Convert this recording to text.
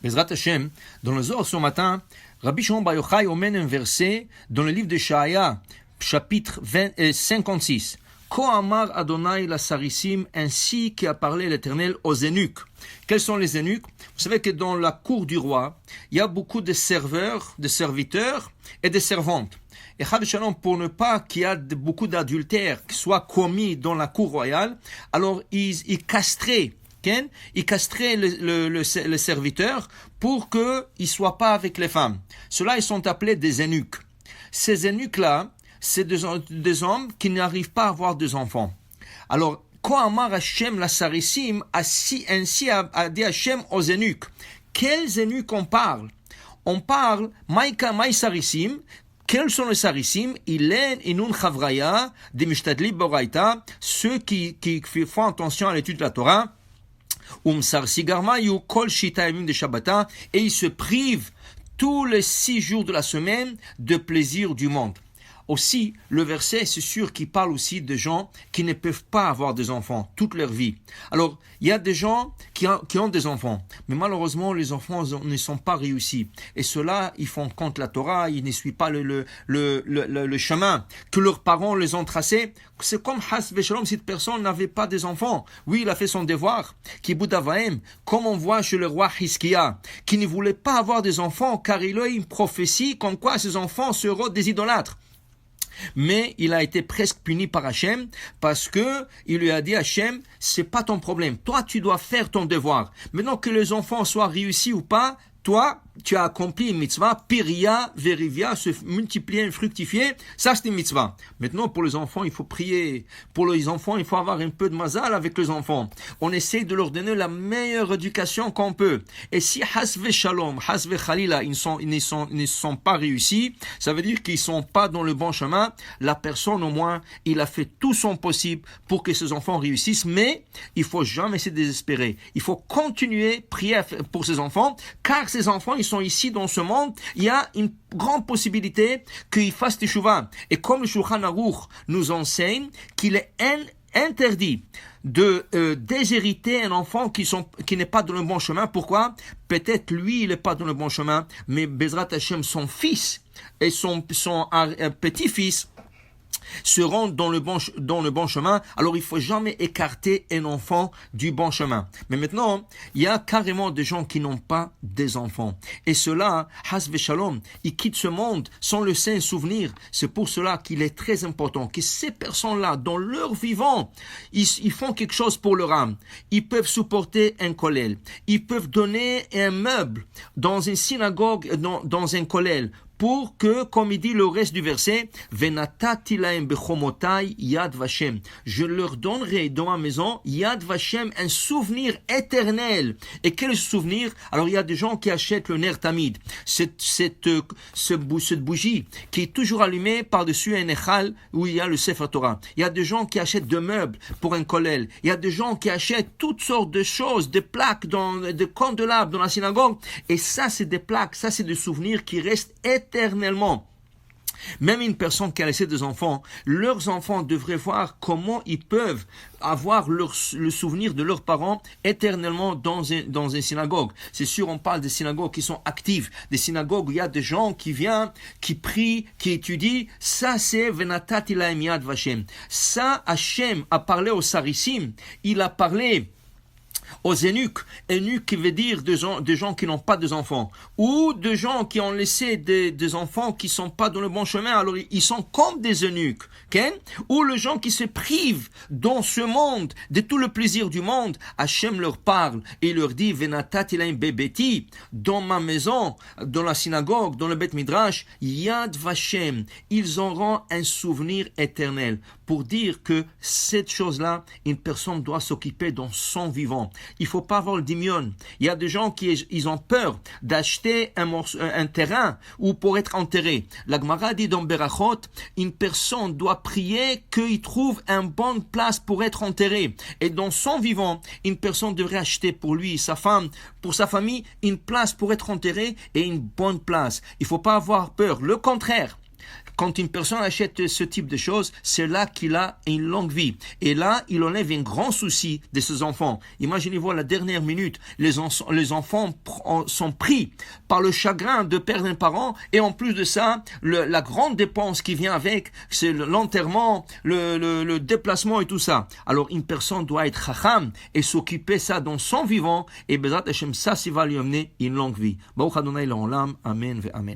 Bezrat Hashem, dans le Zohar ce matin, Rabbi Shimon Bar Yochai emmène un verset dans le livre de Shaya, chapitre 56. Ko amar Adonai la sarissim, ainsi qu'a parlé l'Éternel aux eunuques. Quels sont les eunuques? Vous savez que dans la cour du roi, il y a beaucoup de serveurs, de serviteurs et de servantes. Et Chad Shalom, pour ne pas qu'il y ait beaucoup d'adultère qui soient commis dans la cour royale, alors ils castraient. Il castrait le serviteur pour qu'il ne soit pas avec les femmes. Ceux-là, ils sont appelés des eunuques. Ces eunuques-là, c'est des hommes qui n'arrivent pas à avoir des enfants. Alors, quand Amar Hashem la sarissim, ainsi a dit Hashem aux eunuques. Quels eunuques on parle? On parle, Maïka Maï sarissim. Quels sont les sarissim? Ilen inun chavraya, des mishtadli boraita, ceux qui font attention à l'étude de la Torah. Umsar sigarmayu kol shita yamim de Shabbata, et ils se privent tous les 6 jours de la semaine de plaisir du monde. Aussi, le verset, c'est sûr qu'il parle aussi de gens qui ne peuvent pas avoir des enfants toute leur vie. Alors, il y a des gens qui ont des enfants, mais malheureusement, les enfants ne sont pas réussis. Et ceux-là, ils font contre la Torah, ils ne suivent pas le chemin que leurs parents les ont tracé. C'est comme Has Veshalom, cette personne n'avait pas des enfants. Oui, il a fait son devoir. Kibud Avaim, comme on voit chez le roi Hiskia, qui ne voulait pas avoir des enfants, car il a une prophétie comme quoi ses enfants seront des idolâtres. Mais il a été presque puni par Hachem parce que il lui a dit Hachem, c'est pas ton problème. Toi, tu dois faire ton devoir. Maintenant que les enfants soient réussis ou pas, toi, tu as accompli une mitzvah, piria, verivia, se multiplier, fructifier, ça c'est une mitzvah. Maintenant, pour les enfants, il faut prier. Pour les enfants, il faut avoir un peu de mazal avec les enfants. On essaie de leur donner la meilleure éducation qu'on peut. Et si hasve shalom, hasve khalila, ils ne sont pas réussis, ça veut dire qu'ils sont pas dans le bon chemin. La personne, au moins, il a fait tout son possible pour que ses enfants réussissent, mais il faut jamais se désespérer. Il faut continuer, prier pour ses enfants, car ces enfants, ils sont ici dans ce monde, il y a une grande possibilité qu'ils fassent teshuva. Et comme le Shulchan Aruch nous enseigne qu'il est interdit de déshériter un enfant qui n'est pas dans le bon chemin. Pourquoi? Peut-être lui, il n'est pas dans le bon chemin, mais Bezrat Hashem, son fils et son petit-fils seront dans le bon chemin. Alors il faut jamais écarter un enfant du bon chemin. Mais maintenant, il y a carrément des gens qui n'ont pas des enfants. Et cela, has v'shalom, ils quittent ce monde sans le saint souvenir. C'est pour cela qu'il est très important que ces personnes-là, dans leur vivant, ils font quelque chose pour leur âme. Ils peuvent supporter un kollel. Ils peuvent donner un meuble dans une synagogue, dans un kollel, pour que, comme il dit le reste du verset, Venatati lahem bechomotai yad vashem. Je leur donnerai dans ma maison yad vashem, un souvenir éternel. Et quel souvenir? Alors il y a des gens qui achètent le ner tamid, cette bougie qui est toujours allumée par-dessus un echal où il y a le Sefer Torah. Il y a des gens qui achètent des meubles pour un kollel. Il y a des gens qui achètent toutes sortes de choses, des plaques, des candélabres dans la synagogue. Et ça, c'est des plaques, ça, c'est des souvenirs qui restent éternellement. Même une personne qui a laissé des enfants, leurs enfants devraient voir comment ils peuvent avoir le souvenir de leurs parents éternellement dans une synagogue. C'est sûr, on parle des synagogues qui sont actives, des synagogues où il y a des gens qui viennent, qui prient, qui étudient. Ça, c'est Venatati lahem yad vashem. Ça, Hachem a parlé aux sarissim, il a parlé aux eunuques qui veut dire des gens qui n'ont pas d'enfants, ou des gens qui ont laissé des enfants qui sont pas dans le bon chemin, alors ils sont comme des eunuques, ou les gens qui se privent dans ce monde de tout le plaisir du monde. Hachem leur parle et leur dit Venatati lahem bebeti, dans ma maison, dans la synagogue, dans le Beth Midrash, Yad Vashem, ils auront un souvenir éternel, pour dire que cette chose-là, une personne doit s'occuper dans son vivant. Il faut pas avoir le dimion. Il y a des gens qui ils ont peur d'acheter un terrain ou pour être enterré. La Gemara dit dans Berachot, une personne doit prier qu'il trouve une bonne place pour être enterré. Et dans son vivant, une personne devrait acheter pour lui, sa femme, pour sa famille, une place pour être enterré et une bonne place. Il faut pas avoir peur. Le contraire. Quand une personne achète ce type de choses, c'est là qu'il a une longue vie. Et là, il enlève un grand souci de ses enfants. Imaginez-vous à la dernière minute, les enfants sont pris par le chagrin de perdre un parent. Et en plus de ça, la grande dépense qui vient avec, c'est l'enterrement, le déplacement et tout ça. Alors, une personne doit être chacham et s'occuper ça dans son vivant. Et Bezrat Hashem, ça va lui amener une longue vie. Baruch Adonai l'olam. Amen ve amen.